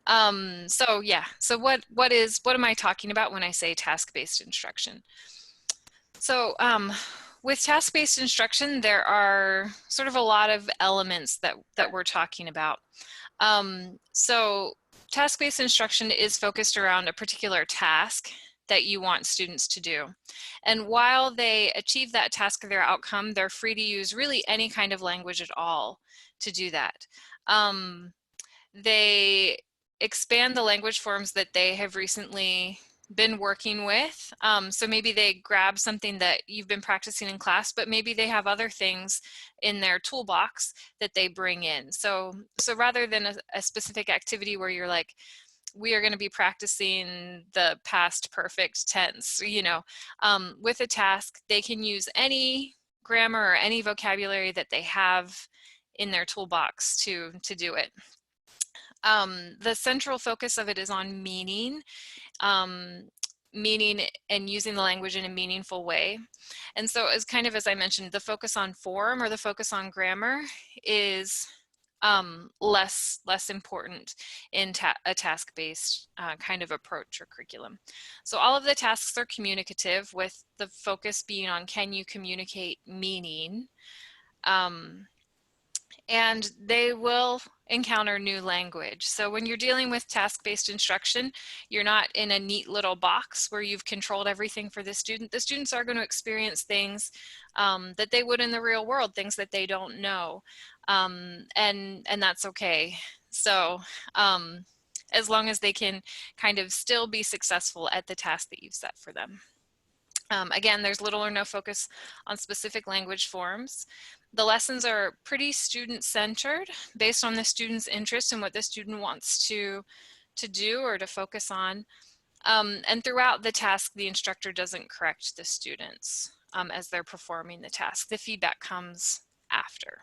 So yeah, so what am I talking about when I say task-based instruction? So with task-based instruction, there are sort of a lot of elements that we're talking about. So task-based instruction is focused around a particular task that you want students to do. And while they achieve that task or their outcome, they're free to use really any kind of language at all to do that. They expand the language forms that they have recently been working with. So maybe they grab something that you've been practicing in class, but maybe they have other things in their toolbox that they bring in. So rather than a specific activity where you're like, we are going to be practicing the past perfect tense, with a task, they can use any grammar or any vocabulary that they have in their toolbox to do it. The central focus of it is on meaning, meaning and using the language in a meaningful way. And so as I mentioned, the focus on form or the focus on grammar is less important in a task-based kind of approach or curriculum. So all of the tasks are communicative, with the focus being on, can you communicate meaning? And they will encounter new language. So when you're dealing with task-based instruction, you're not in a neat little box where you've controlled everything for the student. The students are going to experience things that they would in the real world, things that they don't know, and that's okay. So as long as they can kind of still be successful at the task that you've set for them. Again, there's little or no focus on specific language forms. The lessons are pretty student-centered, based on the student's interest and what the student wants to do or to focus on. And throughout the task, the instructor doesn't correct the students as they're performing the task. The feedback comes after.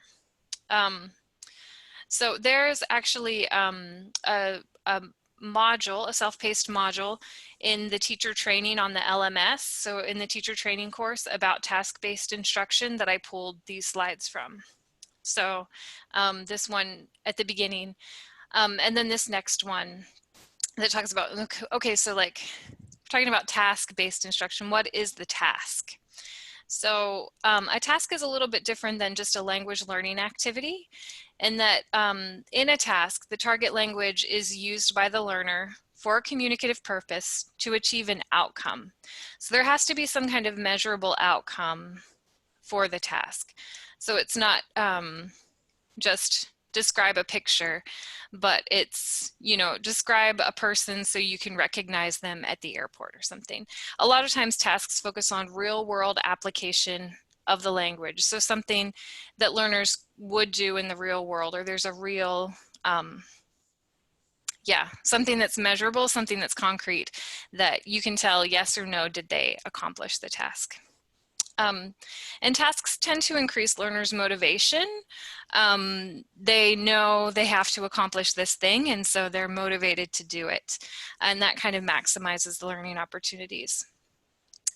So there's actually a module, a self-paced module in the teacher training on the LMS. So in the teacher training course about task-based instruction that I pulled these slides from. So this one at the beginning, and then this next one that talks about, okay, so like talking about task-based instruction, what is the task? So a task is a little bit different than just a language learning activity, in that in a task, the target language is used by the learner for a communicative purpose to achieve an outcome. So there has to be some kind of measurable outcome for the task. So it's not just describe a picture, but it's, describe a person so you can recognize them at the airport or something. A lot of times tasks focus on real world application of the language. So something that learners would do in the real world, or there's a real, something that's measurable, something that's concrete, that you can tell yes or no, did they accomplish the task. And tasks tend to increase learners' motivation. They know they have to accomplish this thing, and so they're motivated to do it. And that kind of maximizes the learning opportunities.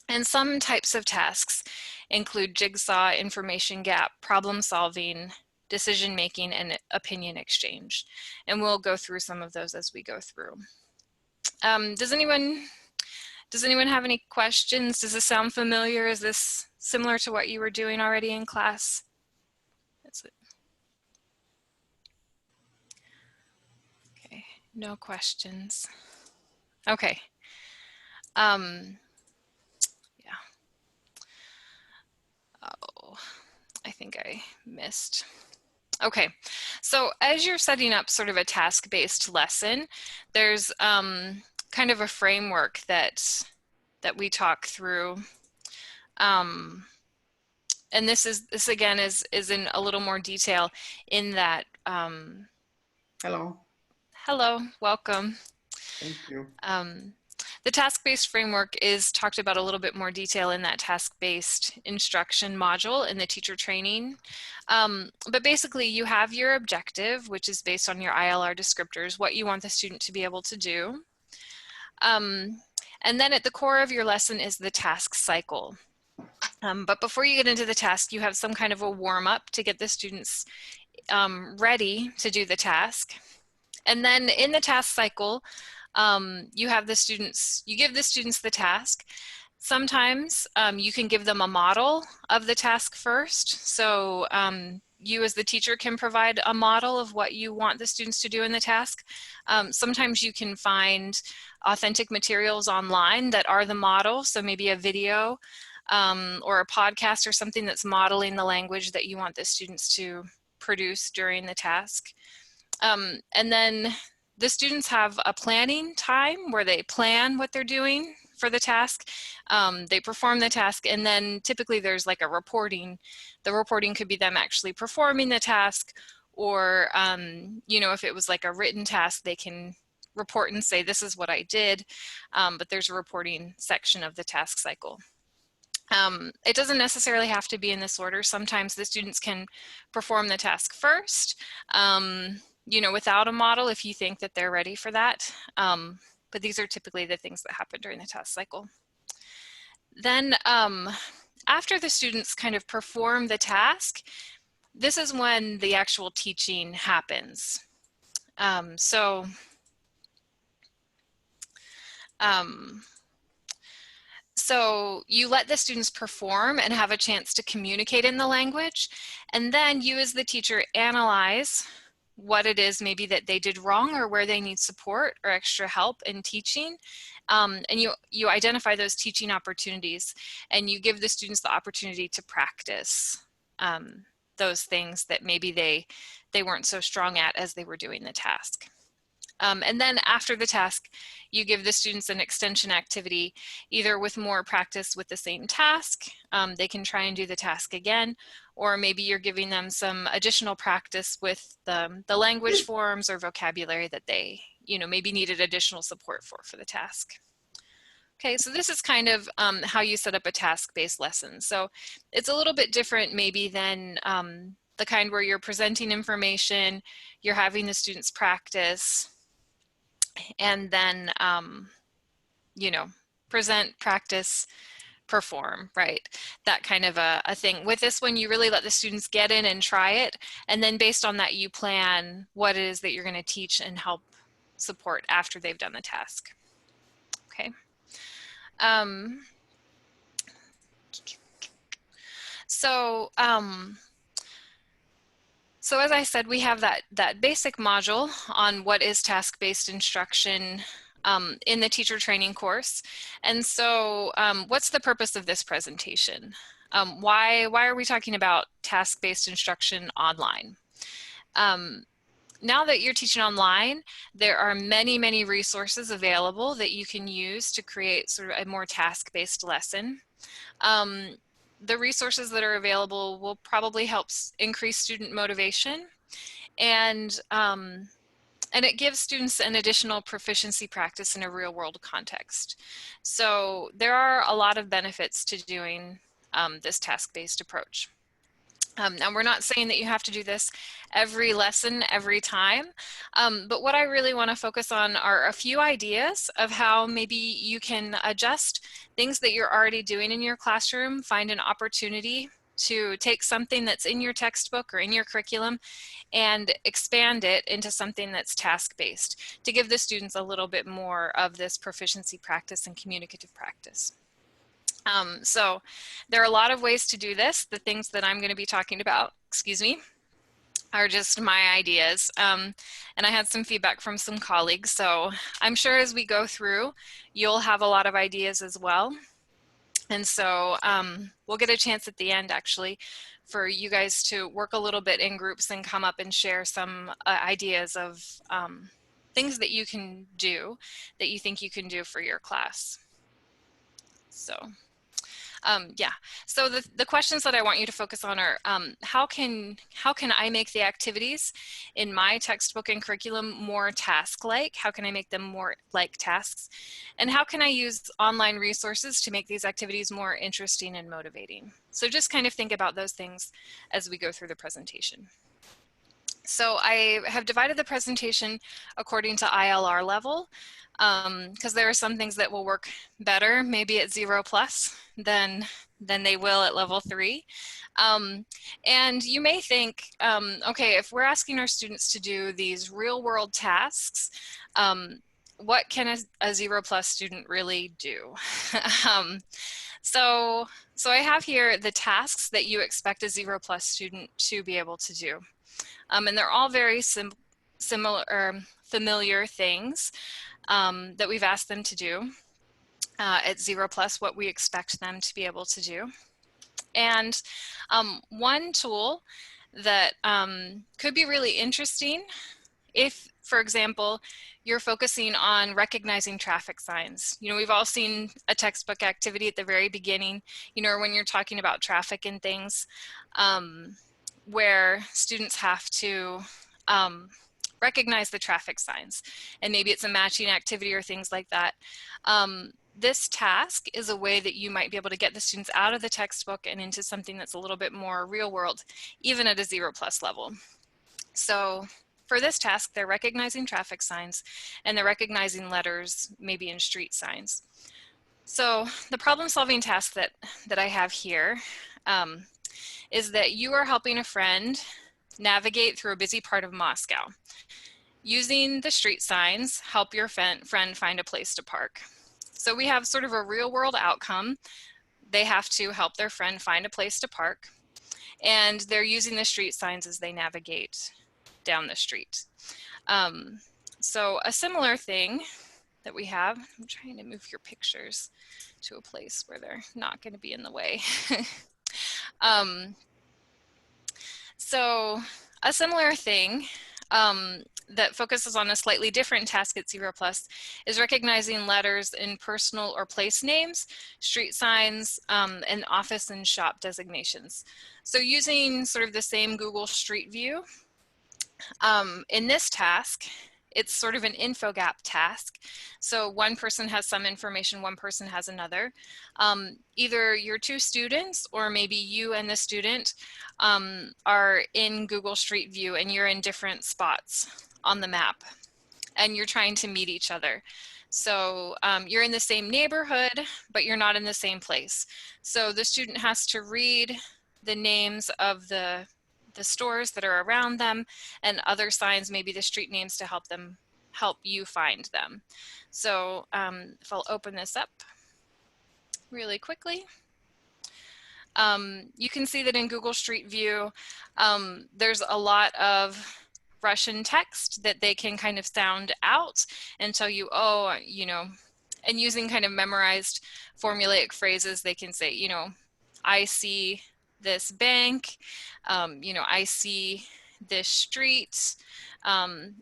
And some types of tasks include jigsaw, information gap, problem solving, decision making, and opinion exchange. And we'll go through some of those as we go through. Does anyone have any questions? Does this sound familiar? Is this similar to what you were doing already in class? That's it. Okay, no questions. Okay. Yeah. Oh, I think I missed. Okay, so as you're setting up sort of a task-based lesson, there's kind of a framework that we talk through. And this again is in a little more detail in that. Hello. Hello, welcome. Thank you. The task-based framework is talked about a little bit more detail in that task-based instruction module in the teacher training. But basically you have your objective, which is based on your ILR descriptors, what you want the student to be able to do. And then at the core of your lesson is the task cycle. But before you get into the task, you have some kind of a warm-up to get the students ready to do the task. And then in the task cycle, you give the students the task. Sometimes you can give them a model of the task first. So you as the teacher can provide a model of what you want the students to do in the task. Sometimes you can find authentic materials online that are the model. So maybe a video or a podcast or something that's modeling the language that you want the students to produce during the task. And then the students have a planning time where they plan what they're doing for the task. They perform the task, and then typically there's like a reporting. The reporting could be them actually performing the task, or you know, if it was like a written task, they can report and say, this is what I did, but there's a reporting section of the task cycle. It doesn't necessarily have to be in this order. Sometimes the students can perform the task first, you know, without a model if you think that they're ready for that. But these are typically the things that happen during the task cycle. Then after the students kind of perform the task, this is when the actual teaching happens. So you let the students perform and have a chance to communicate in the language, and then you as the teacher analyze what it is maybe that they did wrong or where they need support or extra help in teaching. And you identify those teaching opportunities, and you give the students the opportunity to practice those things that maybe they weren't so strong at as they were doing the task. And then after the task, you give the students an extension activity, either with more practice with the same task, they can try and do the task again, or maybe you're giving them some additional practice with the language forms or vocabulary that they, you know, maybe needed additional support for the task. Okay, so this is kind of how you set up a task-based lesson. So it's a little bit different maybe than the kind where you're presenting information, you're having the students practice, and then, you know, present, practice, perform, right? That kind of a thing. With this one, you really let the students get in and try it. And then based on that, you plan what it is that you're going to teach and help support after they've done the task. Okay. So as I said, we have that basic module on what is task-based instruction in the teacher training course. And so what's the purpose of this presentation? Why are we talking about task-based instruction online? Now that you're teaching online, there are many, many resources available that you can use to create sort of a more task-based lesson. The resources that are available will probably help increase student motivation, and it gives students an additional proficiency practice in a real world context. So there are a lot of benefits to doing this task-based approach. And we're not saying that you have to do this every lesson, every time, but what I really want to focus on are a few ideas of how maybe you can adjust things that you're already doing in your classroom, find an opportunity to take something that's in your textbook or in your curriculum and expand it into something that's task-based to give the students a little bit more of this proficiency practice and communicative practice. So there are a lot of ways to do this. The things that I'm going to be talking about, are just my ideas. And I had some feedback from some colleagues. So I'm sure as we go through, you'll have a lot of ideas as well. And so we'll get a chance at the end actually for you guys to work a little bit in groups and come up and share some ideas of things that you can do that you think you can do for your class. So. Yeah, so the questions that I want you to focus on are how can I make the activities in my textbook and curriculum more task-like? How can I make them more like tasks? And how can I use online resources to make these activities more interesting and motivating? So just kind of think about those things as we go through the presentation. So I have divided the presentation according to ILR level, because there are some things that will work better, maybe at 0+ than they will at level 3. And you may think, okay, if we're asking our students to do these real world tasks, what can a 0+ student really do? um, so I have here the tasks that you expect a 0+ student to be able to do. And they're all very similar or familiar things that we've asked them to do at 0+, what we expect them to be able to do. And one tool that could be really interesting if, for example, you're focusing on recognizing traffic signs. You know, we've all seen a textbook activity at the very beginning, you know, when you're talking about traffic and things, where students have to recognize the traffic signs, and maybe it's a matching activity or things like that. This task is a way that you might be able to get the students out of the textbook and into something that's a little bit more real world, even at a 0+ level. So for this task, they're recognizing traffic signs and they're recognizing letters, maybe in street signs. So the problem solving task that I have here is that you are helping a friend navigate through a busy part of Moscow. Using the street signs, help your friend find a place to park. So we have sort of a real world outcome. They have to help their friend find a place to park, and they're using the street signs as they navigate down the street. So a similar thing that we have, I'm trying to move your pictures to a place where they're not going to be in the way. So a similar thing that focuses on a slightly different task at 0+ is recognizing letters in personal or place names, street signs, and office and shop designations. So using sort of the same Google Street View, in this task, it's sort of an infogap task. So one person has some information, one person has another. Either your two students or maybe you and the student are in Google Street View and you're in different spots on the map and you're trying to meet each other. So you're in the same neighborhood, but you're not in the same place. So the student has to read the names of the stores that are around them and other signs, maybe the street names, to help you find them. So if I'll open this up really quickly, you can see that in Google Street View, there's a lot of Russian text that they can kind of sound out and tell you, oh, you know, and using kind of memorized formulaic phrases, they can say, you know, I see this bank, you know, I see this street,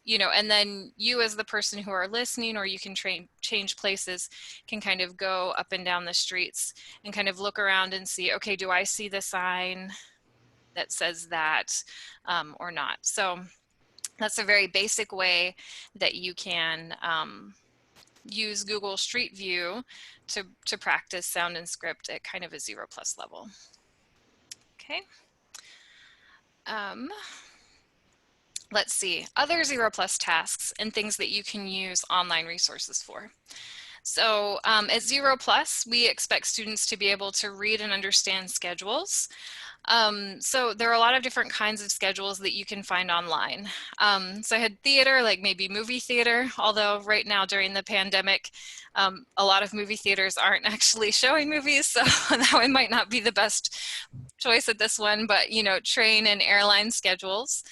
you know, and then you as the person who are listening, or you can change places, can kind of go up and down the streets and kind of look around and see, okay, do I see the sign that says that or not? So that's a very basic way that you can use Google Street View to practice sound and script at kind of a 0+ level. Okay. Let's see, other 0+ tasks and things that you can use online resources for. So at 0+, we expect students to be able to read and understand schedules. So there are a lot of different kinds of schedules that you can find online. So I had theater, like maybe movie theater, although right now during the pandemic, a lot of movie theaters aren't actually showing movies, so that one might not be the best choice at this one, but you know, train and airline schedules.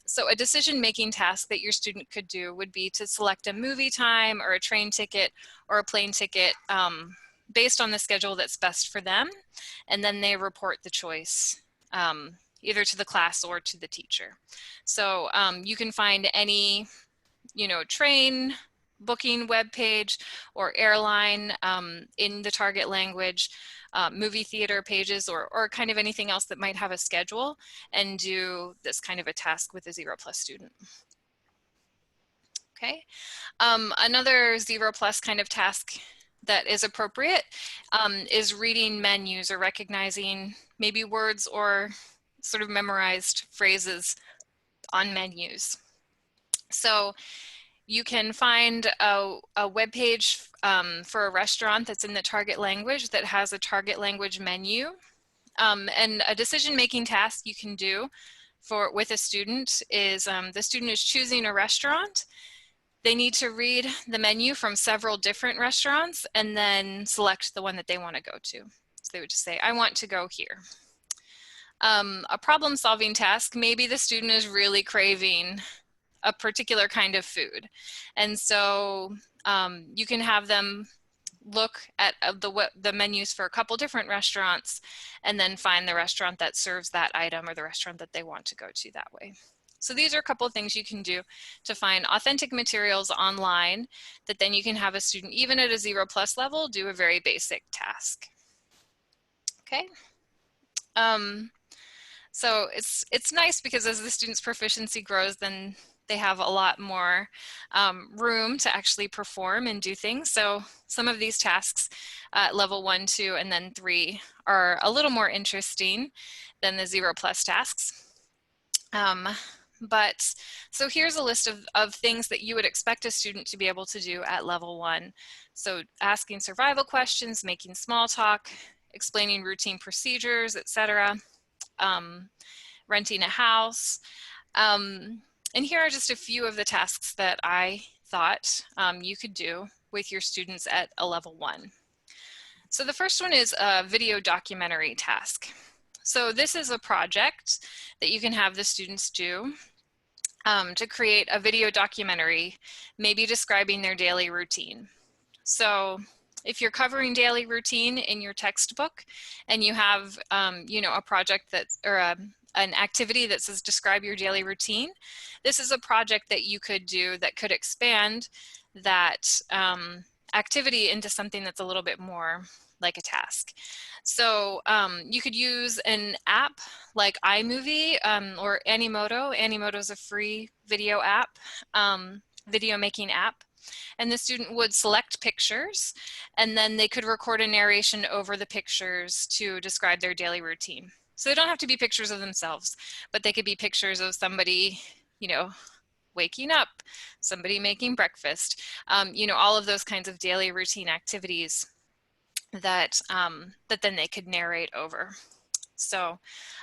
So a decision-making task that your student could do would be to select a movie time or a train ticket or a plane ticket based on the schedule that's best for them, and then they report the choice either to the class or to the teacher. So you can find any, you know, train booking webpage or airline in the target language, movie theater pages, or kind of anything else that might have a schedule, and do this kind of a task with a 0+ student. Okay, another 0+ kind of task that is appropriate is reading menus or recognizing maybe words or sort of memorized phrases on menus. So you can find a web page for a restaurant that's in the target language that has a target language menu. And a decision-making task you can do with a student is the student is choosing a restaurant. They need to read the menu from several different restaurants and then select the one that they want to go to. So they would just say, I want to go here. A problem-solving task, maybe the student is really craving a particular kind of food. And so you can have them look at the menus for a couple different restaurants and then find the restaurant that serves that item or the restaurant that they want to go to that way. So these are a couple of things you can do to find authentic materials online that then you can have a student, even at a 0+ level, do a very basic task. Okay. So it's nice because as the student's proficiency grows, then they have a lot more room to actually perform and do things. So some of these tasks at level 1, 2, and then 3 are a little more interesting than the 0+ tasks. So here's a list of things that you would expect a student to be able to do at level 1. So asking survival questions, making small talk, explaining routine procedures, etc. Renting a house. And here are just a few of the tasks that I thought you could do with your students at a level 1. So the first one is a video documentary task. So this is a project that you can have the students do to create a video documentary, maybe describing their daily routine. So if you're covering daily routine in your textbook and you have, a project or an activity that says describe your daily routine, this is a project that you could do that could expand that activity into something that's a little bit more like a task. So you could use an app like iMovie or Animoto. Animoto is a free video app, video making app. And the student would select pictures and then they could record a narration over the pictures to describe their daily routine. So they don't have to be pictures of themselves, but they could be pictures of somebody, waking up, somebody making breakfast, all of those kinds of daily routine activities that then they could narrate over. So,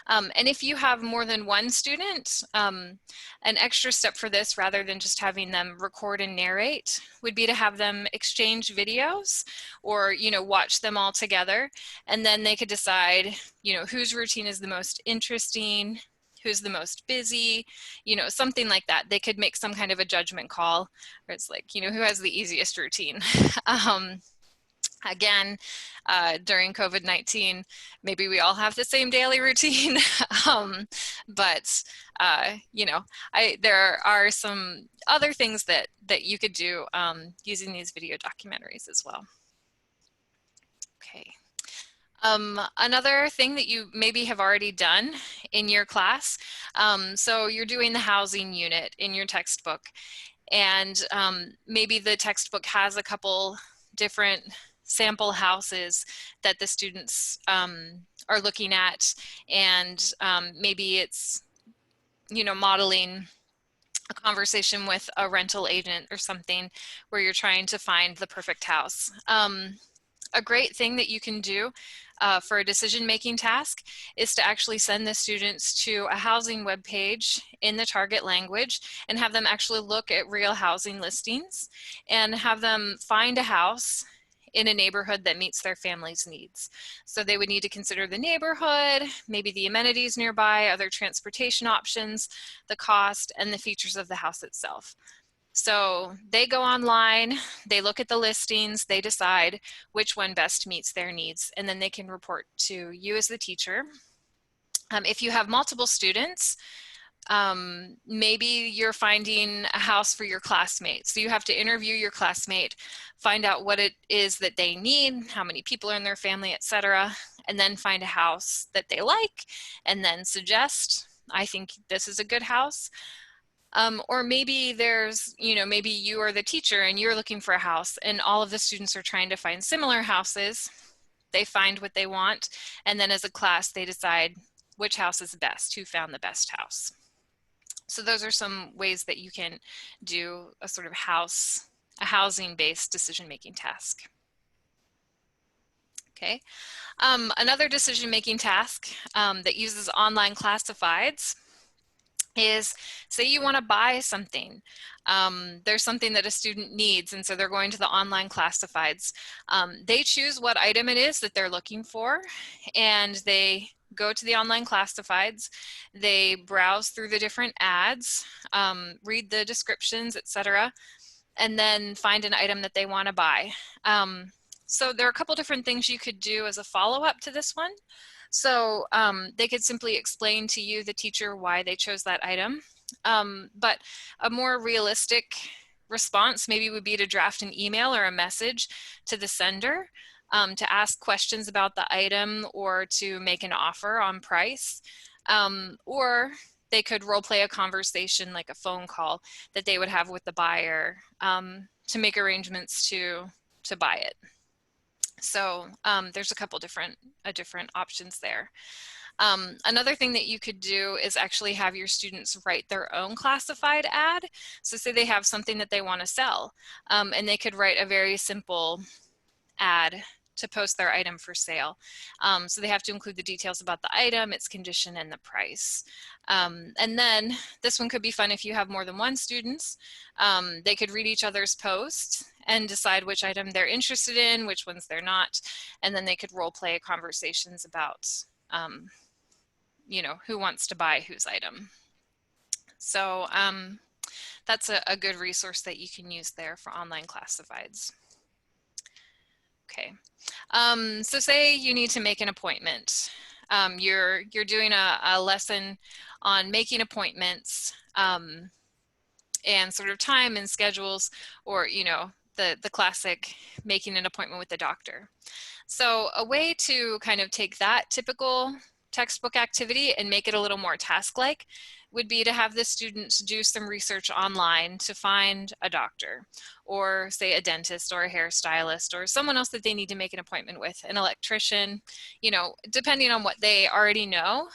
and if you have more than one student, an extra step for this, rather than just having them record and narrate, would be to have them exchange videos or, watch them all together. And then they could decide, whose routine is the most interesting, who's the most busy, something like that. They could make some kind of a judgment call where it's like, who has the easiest routine. Again, during COVID-19, maybe we all have the same daily routine, but there are some other things that you could do using these video documentaries as well. Okay. Another thing that you maybe have already done in your class, so you're doing the housing unit in your textbook, and maybe the textbook has a couple different sample houses that the students are looking at, and maybe it's modeling a conversation with a rental agent or something where you're trying to find the perfect house. A great thing that you can do for a decision-making task is to actually send the students to a housing webpage in the target language and have them actually look at real housing listings and have them find a house in a neighborhood that meets their family's needs. So they would need to consider the neighborhood, maybe the amenities nearby, other transportation options, the cost, and the features of the house itself. So they go online, they look at the listings, they decide which one best meets their needs, and then they can report to you as the teacher. If you have multiple students, maybe you're finding a house for your classmates. So you have to interview your classmate, find out what it is that they need, how many people are in their family, etc., and then find a house that they like, and then suggest, I think this is a good house. Or maybe there's, maybe you are the teacher and you're looking for a house and all of the students are trying to find similar houses. They find what they want, and then as a class, they decide which house is best, who found the best house. So those are some ways that you can do a sort of housing-based decision-making task. Okay. Another decision-making task that uses online classifieds is, say you want to buy something. There's something that a student needs, and so they're going to the online classifieds. They choose what item it is that they're looking for, and they go to the online classifieds. They browse through the different ads, read the descriptions, etc., and then find an item that they want to buy. So there are a couple different things you could do as a follow-up to this one. So they could simply explain to you, the teacher, why they chose that item. But a more realistic response maybe would be to draft an email or a message to the sender to ask questions about the item or to make an offer on price. Or they could role play a conversation, like a phone call that they would have with the buyer to make arrangements to buy it. So there's a couple different options there. Another thing that you could do is actually have your students write their own classified ad. So say they have something that they want to sell, and they could write a very simple ad to post their item for sale. So they have to include the details about the item, its condition, and the price. And then this one could be fun if you have more than one students. They could read each other's posts and decide which item they're interested in, which ones they're not, and then they could role play conversations about you know, who wants to buy whose item. So that's a good resource that you can use there for online classifieds. Okay, so say you need to make an appointment. You're doing a lesson on making appointments and sort of time and schedules, or you know, the classic making an appointment with the doctor. So a way to kind of take that typical textbook activity and make it a little more task-like would be to have the students do some research online to find a doctor, or say a dentist or a hairstylist or someone else that they need to make an appointment with, an electrician, you know, depending on what they already know.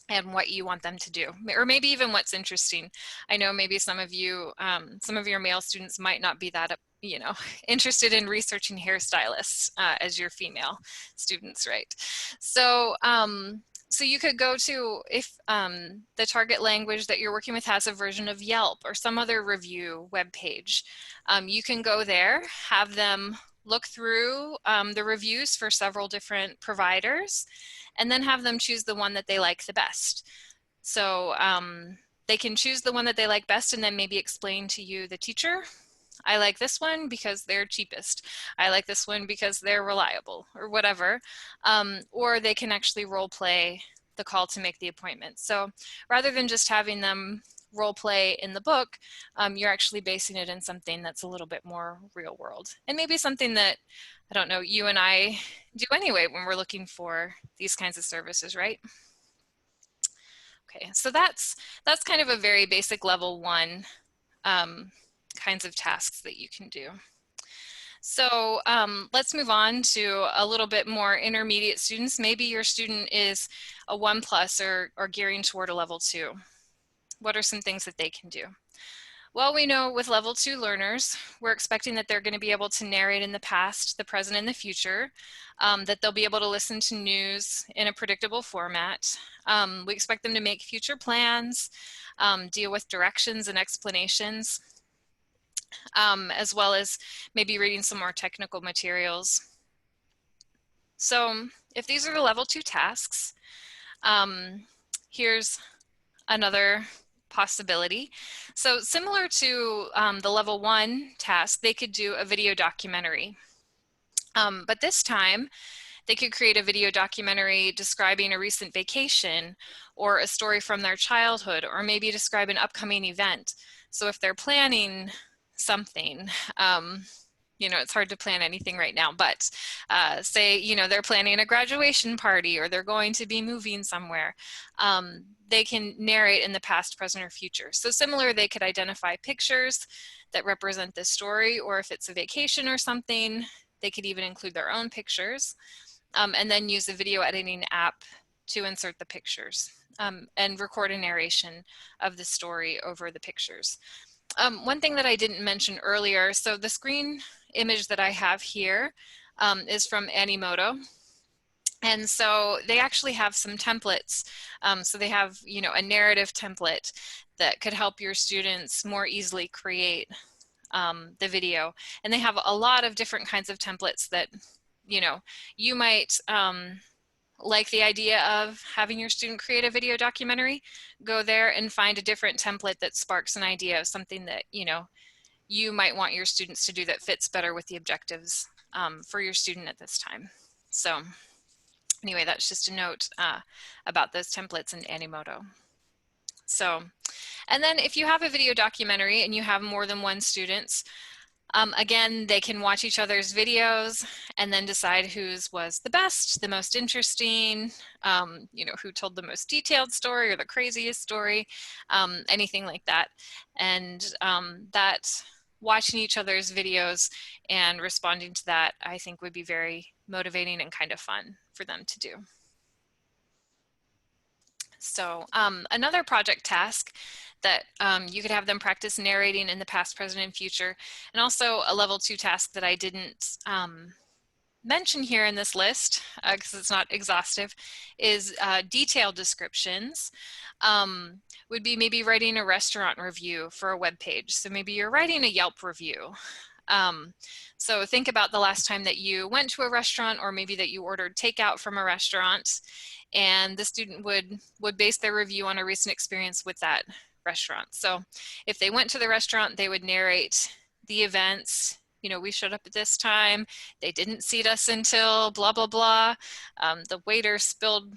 And what you want them to do, or maybe even what's interesting. I know maybe some of you, some of your male students might not be that, you know, interested in researching hairstylists as your female students, right? So, so you could go to, if the target language that you're working with has a version of Yelp or some other review webpage, you can go there, have them look through the reviews for several different providers, and then have them choose the one that they like the best. So they can choose the one that they like best and then maybe explain to you, the teacher, I like this one because they're cheapest. I like this one because they're reliable, or whatever. Or they can actually role play the call to make the appointment. So rather than just having them role play in the book, you're actually basing it in something that's a little bit more real world, and maybe something that, I don't know, you and I do anyway when we're looking for these kinds of services, right? Okay, so that's kind of a very basic level 1 kinds of tasks that you can do. So let's move on to a little bit more intermediate students. Maybe your student is a 1+ or gearing toward a level 2. What are some things that they can do? Well, we know with level 2 learners, we're expecting that they're going to be able to narrate in the past, the present, and the future, that they'll be able to listen to news in a predictable format. We expect them to make future plans, deal with directions and explanations, as well as maybe reading some more technical materials. So if these are the level 2 tasks, here's another possibility. So similar to the level 1 task, they could do a video documentary. But this time, they could create a video documentary describing a recent vacation or a story from their childhood, or maybe describe an upcoming event. So if they're planning something, you know, it's hard to plan anything right now, but say, you know, they're planning a graduation party, or they're going to be moving somewhere, they can narrate in the past, present, or future. So similar, they could identify pictures that represent this story, or if it's a vacation or something, they could even include their own pictures, and then use a video editing app to insert the pictures and record a narration of the story over the pictures. One thing that I didn't mention earlier, so the screen image that I have here is from Animoto. And so they actually have some templates. So they have, you know, a narrative template that could help your students more easily create the video. And they have a lot of different kinds of templates that, you know, you might like the idea of having your student create a video documentary. Go there and find a different template that sparks an idea of something that, you know, you might want your students to do that fits better with the objectives for your student at this time. So anyway, that's just a note about those templates in Animoto. So, and then if you have a video documentary and you have more than one students, again, they can watch each other's videos and then decide whose was the best, the most interesting, you know, who told the most detailed story or the craziest story, anything like that. And that watching each other's videos and responding to that, I think would be very motivating and kind of fun for them to do. So another project task that you could have them practice narrating in the past, present, and future, and also a level 2 task that I didn't mention here in this list because it's not exhaustive, is detailed descriptions. Would be maybe writing a restaurant review for a web page. So maybe you're writing a Yelp review. So think about the last time that you went to a restaurant, or maybe that you ordered takeout from a restaurant, and the student would base their review on a recent experience with that restaurant. So if they went to the restaurant, they would narrate the events. You know, we showed up at this time, they didn't seat us until blah, blah, blah. The waiter spilled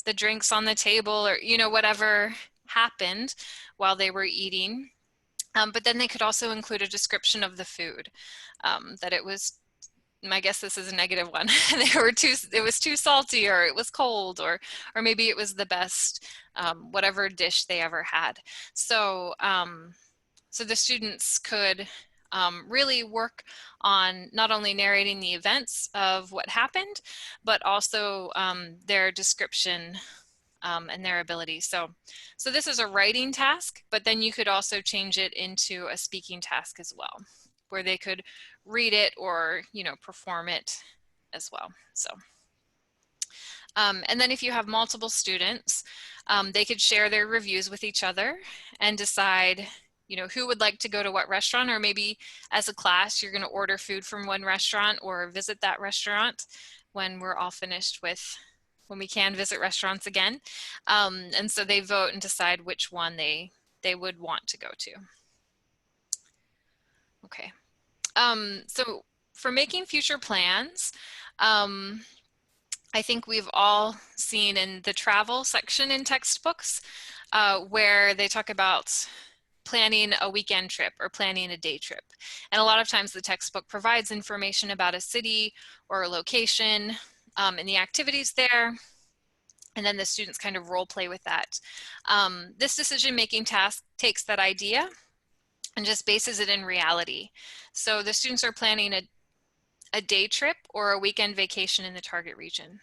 the drinks on the table, or, you know, whatever happened while they were eating. But then they could also include a description of the food, that it was, I guess this is a negative one, it was too salty, or it was cold, or maybe it was the best, whatever dish they ever had. So, so the students could really work on not only narrating the events of what happened, but also their description and their ability. So this is a writing task, but then you could also change it into a speaking task as well, where they could read it or, you know, perform it as well. So, and then if you have multiple students, they could share their reviews with each other and decide, you know, who would like to go to what restaurant, or maybe as a class, you're going to order food from one restaurant or visit that restaurant when we're all finished with, when we can visit restaurants again. And so they vote and decide which one they would want to go to. Okay. So for making future plans, I think we've all seen in the travel section in textbooks where they talk about planning a weekend trip or planning a day trip. And a lot of times the textbook provides information about a city or a location and the activities there. And then the students kind of role play with that. This decision-making task takes that idea and just bases it in reality. So the students are planning a day trip or a weekend vacation in the target region.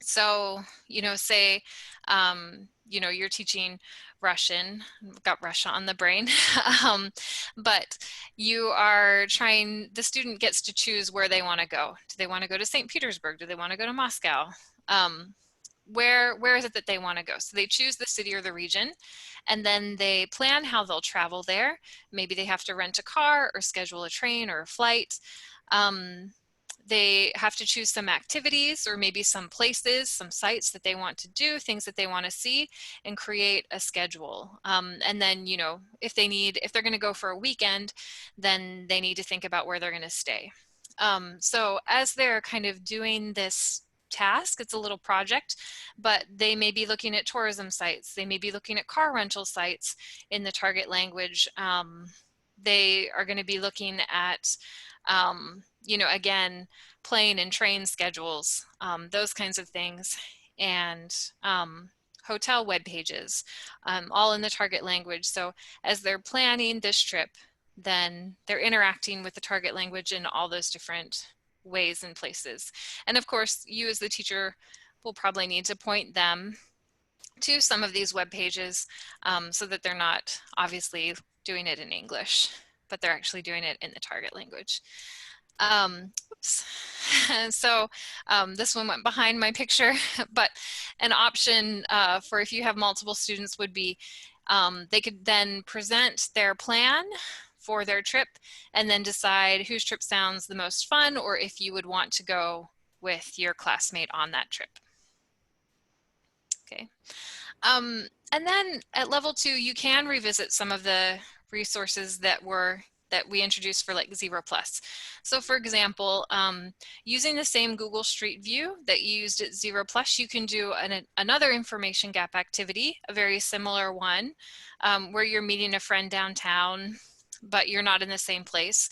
So, you know, say, you know, you're teaching Russian, I've got Russia on the brain, but you are trying, the student gets to choose where they want to go. Do they want to go to St. Petersburg? Do they want to go to Moscow? Where is it that they want to go? So they choose the city or the region, and then they plan how they'll travel there. Maybe they have to rent a car or schedule a train or a flight. They have to choose some activities or maybe some places, some sites that they want to do, things that they want to see, and create a schedule. And then, you know, if they're going to go for a weekend, then they need to think about where they're going to stay. So as they're kind of doing this task, it's a little project, but they may be looking at tourism sites. They may be looking at car rental sites in the target language. They are going to be looking at, you know, again, plane and train schedules, those kinds of things, and hotel web pages, all in the target language. So as they're planning this trip, then they're interacting with the target language in all those different ways and places. And of course, you as the teacher we'll probably need to point them to some of these web pages so that they're not obviously doing it in English, but they're actually doing it in the target language. Oops. So this one went behind my picture, but an option for if you have multiple students would be they could then present their plan for their trip and then decide whose trip sounds the most fun, or if you would want to go with your classmate on that trip. Okay. And then at level 2, you can revisit some of the resources that we introduced for like Zero Plus. So for example, using the same Google Street View that you used at Zero Plus, you can do another information gap activity, a very similar one, where you're meeting a friend downtown, but you're not in the same place.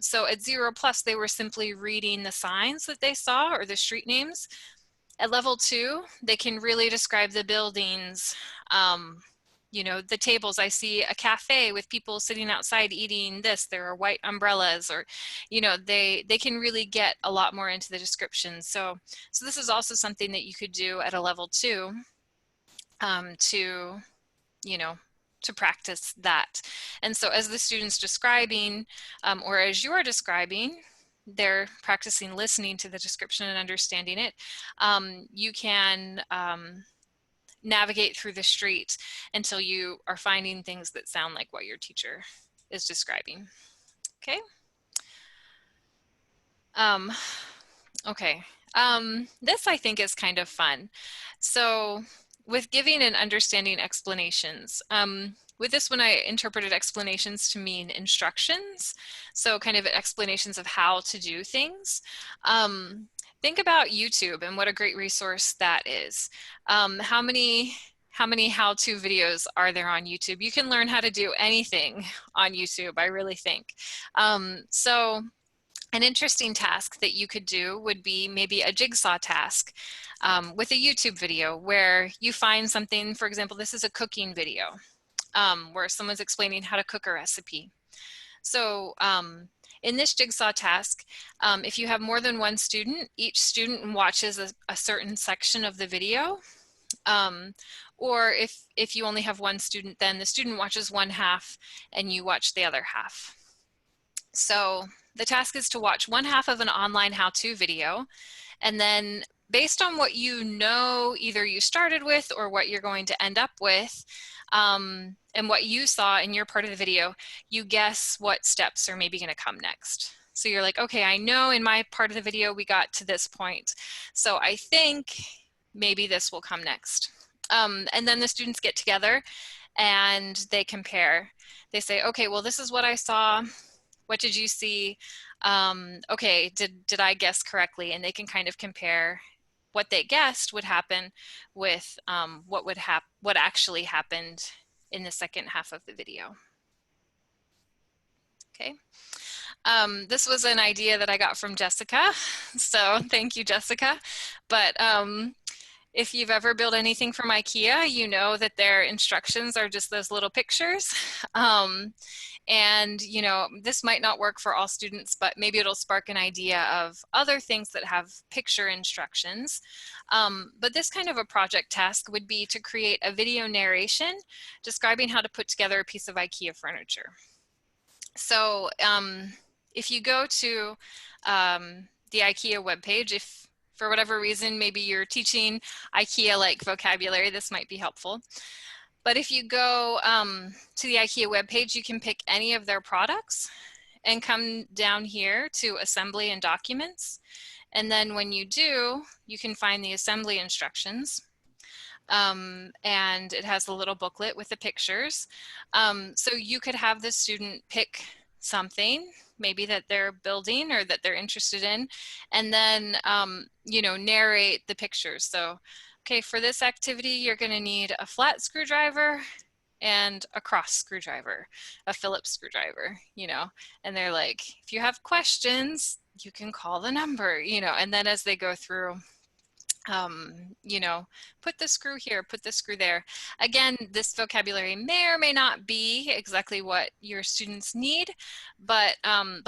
So at Zero Plus, they were simply reading the signs that they saw or the street names. At level 2, they can really describe the buildings, you know, the tables. I see a cafe with people sitting outside eating this. There are white umbrellas, or, you know, they can really get a lot more into the description. So this is also something that you could do at a level 2 to, you know, to practice that. And so as the student's describing, or as you're describing, they're practicing listening to the description and understanding it. You can navigate through the street until you are finding things that sound like what your teacher is describing. Okay. Okay. This I think is kind of fun. So with giving and understanding explanations, with this one, I interpreted explanations to mean instructions. So kind of explanations of how to do things. Think about YouTube and what a great resource that is. How many how-to videos are there on YouTube? You can learn how to do anything on YouTube, I really think. So an interesting task that you could do would be maybe a jigsaw task with a YouTube video where you find something. For example, this is a cooking video where someone's explaining how to cook a recipe. So in this jigsaw task, if you have more than one student, each student watches a certain section of the video. Or if you only have one student, then the student watches one half and you watch the other half. So the task is to watch one half of an online how-to video, and then based on what you know, either you started with or what you're going to end up with, and what you saw in your part of the video, you guess what steps are maybe going to come next. So you're like, okay, I know in my part of the video we got to this point, so I think maybe this will come next. And then the students get together and they compare. They say, okay, well, this is what I saw. What did you see? Okay, did I guess correctly? And they can kind of compare what they guessed would happen with what actually happened in the second half of the video. Okay. This was an idea that I got from Jessica, so thank you, Jessica. But if you've ever built anything from IKEA, you know that their instructions are just those little pictures. And, you know, this might not work for all students, but maybe it'll spark an idea of other things that have picture instructions. But this kind of a project task would be to create a video narration describing how to put together a piece of IKEA furniture. So if you go to the IKEA webpage, if for whatever reason, maybe you're teaching IKEA-like vocabulary, this might be helpful. But if you go to the IKEA webpage, you can pick any of their products and come down here to Assembly and Documents. And then when you do, you can find the assembly instructions. And it has a little booklet with the pictures. So you could have the student pick something, maybe that they're building or that they're interested in, and then, you know, narrate the pictures. So, okay, for this activity, you're going to need a flat screwdriver and a cross screwdriver, a Phillips screwdriver, you know, and they're like, if you have questions, you can call the number, you know, and then as they go through, You know, put the screw here, put the screw there. Again, this vocabulary may or may not be exactly what your students need, but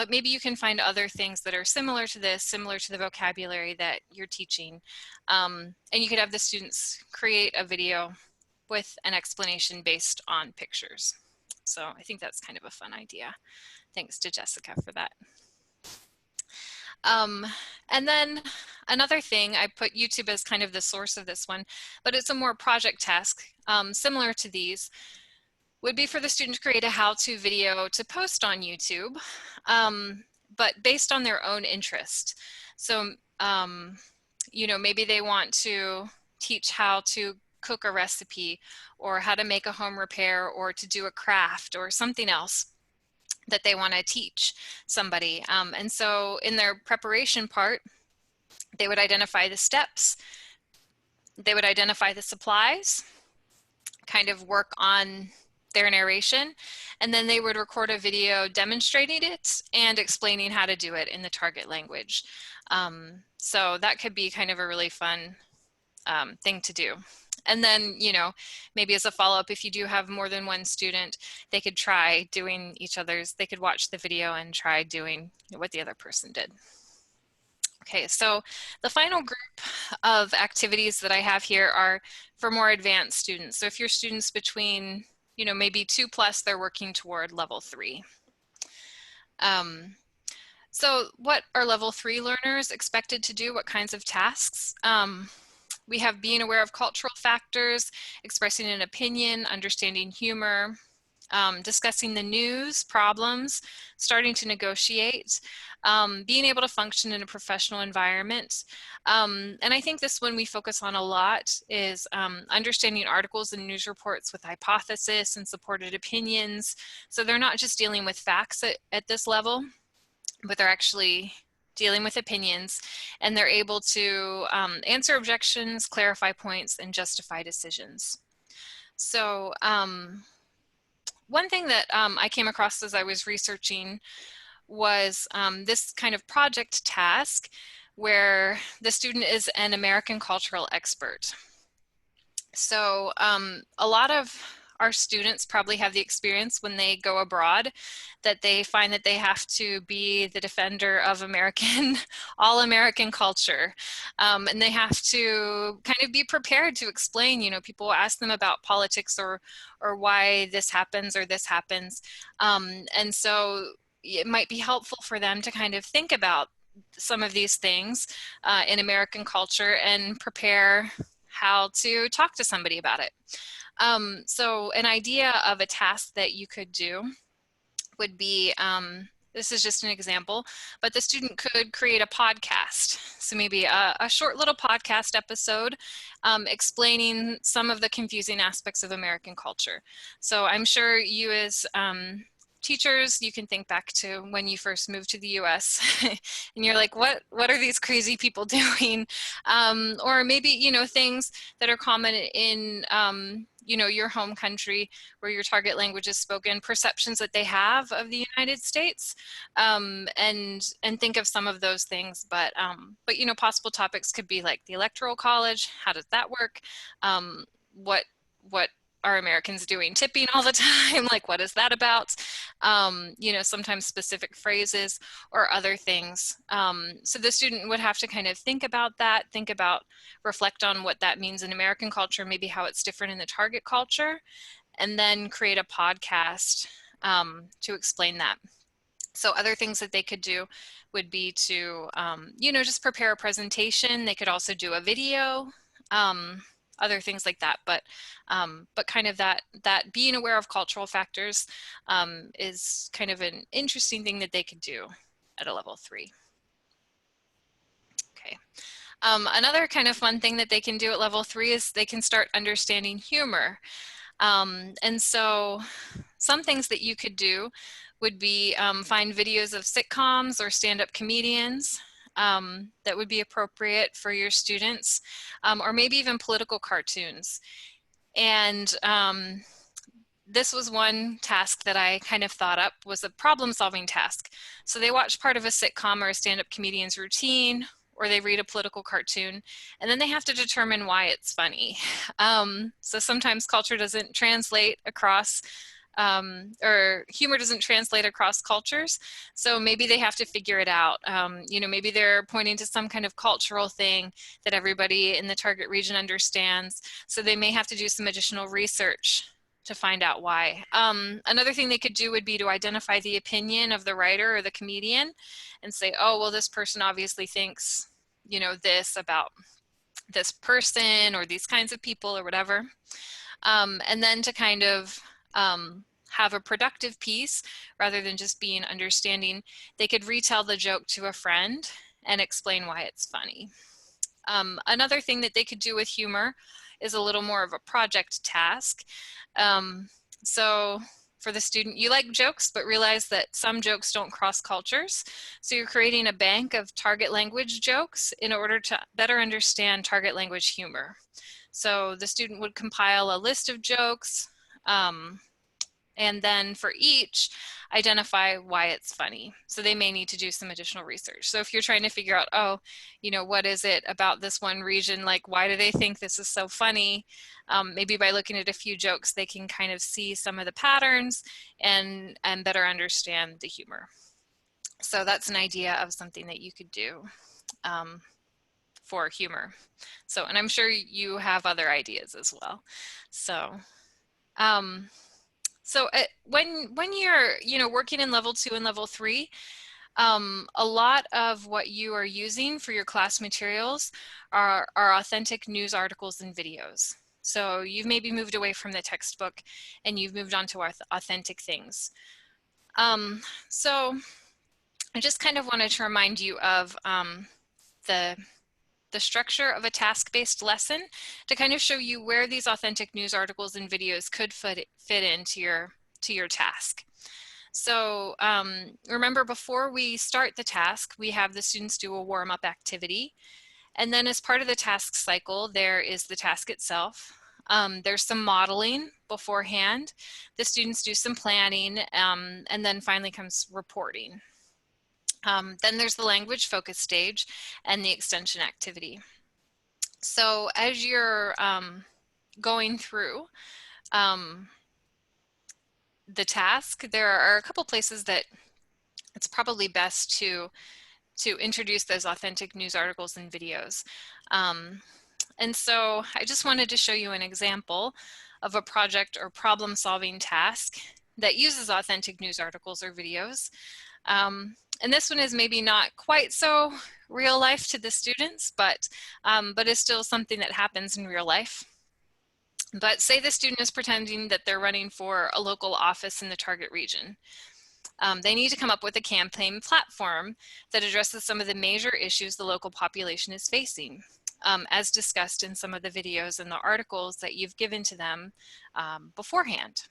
maybe you can find other things that are similar to this, similar to the vocabulary that you're teaching. And you could have the students create a video with an explanation based on pictures. So I think that's kind of a fun idea. Thanks to Jessica for that. And then another thing, I put YouTube as kind of the source of this one, but it's a more project task, similar to these, would be for the student to create a how-to video to post on YouTube, but based on their own interest. So, you know, maybe they want to teach how to cook a recipe or how to make a home repair or to do a craft or something else that they want to teach somebody. And so in their preparation part, they would identify the steps, they would identify the supplies, kind of work on their narration, and then they would record a video demonstrating it and explaining how to do it in the target language. So that could be kind of a really fun thing to do. And then, you know, maybe as a follow-up, if you do have more than one student, they could try doing each other's, they could watch the video and try doing what the other person did. Okay, so the final group of activities that I have here are for more advanced students. So if your students between, you know, maybe 2+, they're working toward level 3. So what are level 3 learners expected to do? What kinds of tasks? We have being aware of cultural factors, expressing an opinion, understanding humor, discussing the news, problems, starting to negotiate, being able to function in a professional environment. And I think this one we focus on a lot is understanding articles and news reports with hypothesis and supported opinions. So they're not just dealing with facts at this level, but they're actually dealing with opinions, and they're able to answer objections, clarify points, and justify decisions. So one thing that I came across as I was researching was this kind of project task where the student is an American cultural expert. So a lot of our students probably have the experience when they go abroad that they find that they have to be the defender of American, all American culture. And they have to kind of be prepared to explain, you know, people ask them about politics or why this happens or this happens. And so it might be helpful for them to kind of think about some of these things in American culture and prepare how to talk to somebody about it. So an idea of a task that you could do would be, this is just an example, but the student could create a podcast. So maybe a short little podcast episode explaining some of the confusing aspects of American culture. So I'm sure you as teachers, you can think back to when you first moved to the US and you're like, what are these crazy people doing? Or maybe, you know, things that are common in, you know, your home country where your target language is spoken, perceptions that they have of the United States, and think of some of those things. But you know, possible topics could be like the Electoral College. How does that work? What are Americans doing tipping all the time? Like, what is that about? You know, sometimes specific phrases or other things. So the student would have to kind of think about that, reflect on what that means in American culture, maybe how it's different in the target culture, and then create a podcast to explain that. So other things that they could do would be to, you know, just prepare a presentation. They could also do a video. Other things like that, but kind of that being aware of cultural factors is kind of an interesting thing that they could do at a level 3. Okay. Another kind of fun thing that they can do at level 3 is they can start understanding humor. And so some things that you could do would be find videos of sitcoms or stand-up comedians that would be appropriate for your students, or maybe even political cartoons. And this was one task that I kind of thought up, was a problem-solving task. So they watch part of a sitcom or a stand-up comedian's routine, or they read a political cartoon, and then they have to determine why it's funny. So sometimes culture doesn't translate across, or humor doesn't translate across cultures. So maybe they have to figure it out. You know, maybe they're pointing to some kind of cultural thing that everybody in the target region understands. So they may have to do some additional research to find out why. Another thing they could do would be to identify the opinion of the writer or the comedian and say, oh, well, this person obviously thinks, you know, this about this person or these kinds of people or whatever. And then to kind of have a productive piece rather than just being understanding, they could retell the joke to a friend and explain why it's funny. Another thing that they could do with humor is a little more of a project task. So for the student, you like jokes, but realize that some jokes don't cross cultures. So you're creating a bank of target language jokes in order to better understand target language humor. So the student would compile a list of jokes, and then for each, identify why it's funny. So they may need to do some additional research. So if you're trying to figure out, oh, you know, what is it about this one region? Like, why do they think this is so funny? Maybe by looking at a few jokes, they can kind of see some of the patterns and better understand the humor. So that's an idea of something that you could do for humor. So, and I'm sure you have other ideas as well. So, when you're, you know, working in level 2 and level 3, a lot of what you are using for your class materials are authentic news articles and videos. So you've maybe moved away from the textbook and you've moved on to authentic things. So I just kind of wanted to remind you of the structure of a task-based lesson to kind of show you where these authentic news articles and videos could fit into your task. So remember, before we start the task, we have the students do a warm-up activity. And then as part of the task cycle, there is the task itself. There's some modeling beforehand. The students do some planning, and then finally comes reporting. Then there's the language focus stage and the extension activity. So as you're going through the task, there are a couple places that it's probably best to introduce those authentic news articles and videos. And so I just wanted to show you an example of a project or problem solving task that uses authentic news articles or videos. And this one is maybe not quite so real life to the students, but is still something that happens in real life. But say the student is pretending that they're running for a local office in the target region. They need to come up with a campaign platform that addresses some of the major issues the local population is facing, as discussed in some of the videos and the articles that you've given to them beforehand.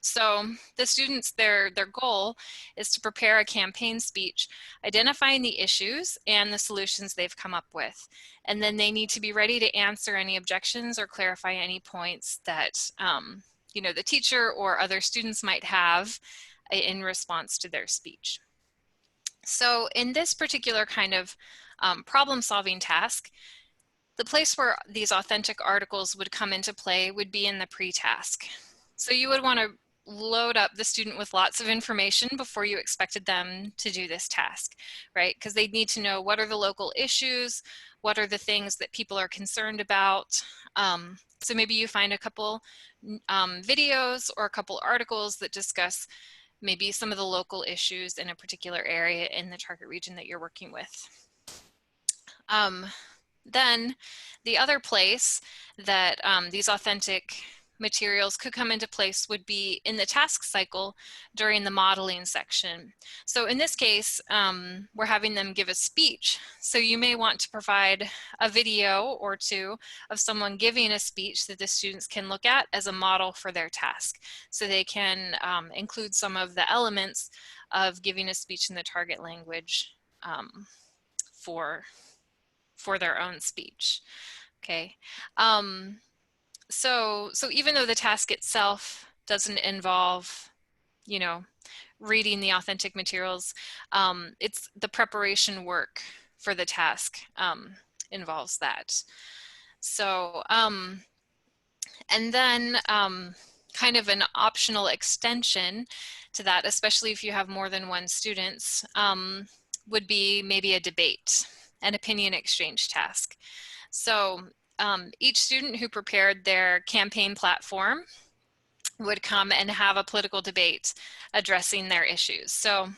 So the students, their goal is to prepare a campaign speech identifying the issues and the solutions they've come up with. And then they need to be ready to answer any objections or clarify any points that you know, the teacher or other students might have in response to their speech. So in this particular kind of problem-solving task, the place where these authentic articles would come into play would be in the pre-task. So you would want to load up the student with lots of information before you expected them to do this task, right? Because they need to know what are the local issues, what are the things that people are concerned about. So maybe you find a couple videos or a couple articles that discuss maybe some of the local issues in a particular area in the target region that you're working with. Then the other place that these authentic materials could come into place would be in the task cycle during the modeling section. So in this case, we're having them give a speech. So you may want to provide a video or two of someone giving a speech that the students can look at as a model for their task. So they can include some of the elements of giving a speech in the target language for their own speech. Okay. So even though the task itself doesn't involve, you know, reading the authentic materials, it's the preparation work for the task involves that. So, and then kind of an optional extension to that, especially if you have more than one students, would be maybe a debate, an opinion exchange task. So each student who prepared their campaign platform would come and have a political debate addressing their issues. So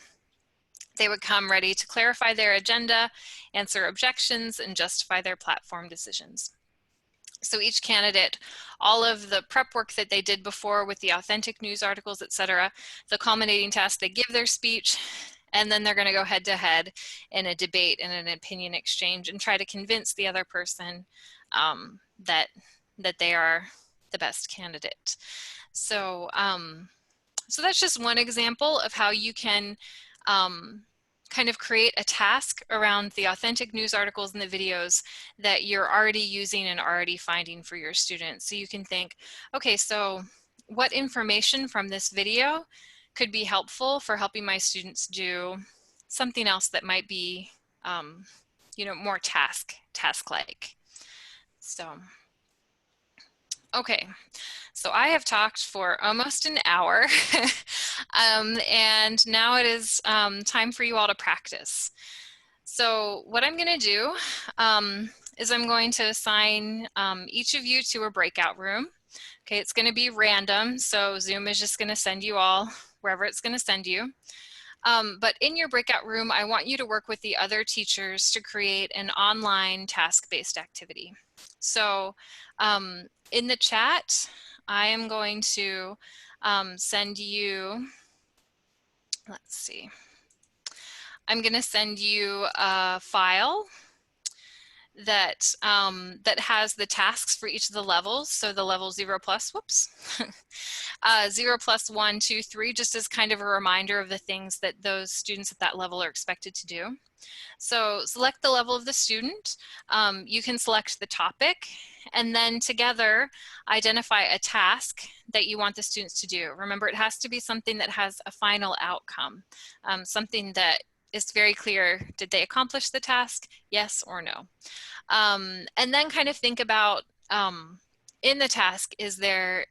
they would come ready to clarify their agenda, answer objections, and justify their platform decisions. So each candidate, all of the prep work that they did before with the authentic news articles, etc., the culminating task, they give their speech, and then they're going to go head to head in a debate and an opinion exchange and try to convince the other person that they are the best candidate. So, so that's just one example of how you can kind of create a task around the authentic news articles and the videos that you're already using and already finding for your students. So you can think, okay, so what information from this video could be helpful for helping my students do something else that might be, you know, more task-like. So, okay. So I have talked for almost an hour and now it is time for you all to practice. So what I'm going to do is I'm going to assign each of you to a breakout room. Okay, it's going to be random, so Zoom is just going to send you all wherever it's going to send you. But in your breakout room, I want you to work with the other teachers to create an online task-based activity. So in the chat, I am going to send you, let's see, I'm going to send you a file that that has the tasks for each of the levels. So the level 0 plus, whoops, 0 plus 1, 2, 3, just as kind of a reminder of the things that those students at that level are expected to do. So select the level of the student. You can select the topic, and then together identify a task that you want the students to do. Remember, it has to be something that has a final outcome, something that is very clear. Did they accomplish the task? Yes or no? And then kind of think about in the task, is there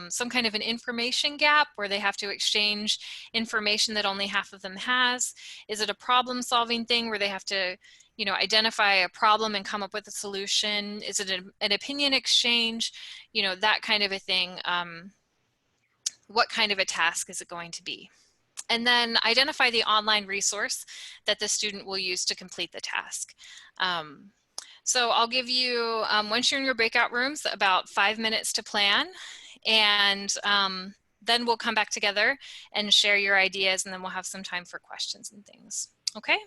some kind of an information gap where they have to exchange information that only half of them has? Is it a problem solving thing where they have to, you know, identify a problem and come up with a solution? Is it an opinion exchange? You know, that kind of a thing. What kind of a task is it going to be? And then identify the online resource that the student will use to complete the task. So I'll give you, once you're in your breakout rooms, about 5 minutes to plan, and then we'll come back together and share your ideas, and then we'll have some time for questions and things. Okay?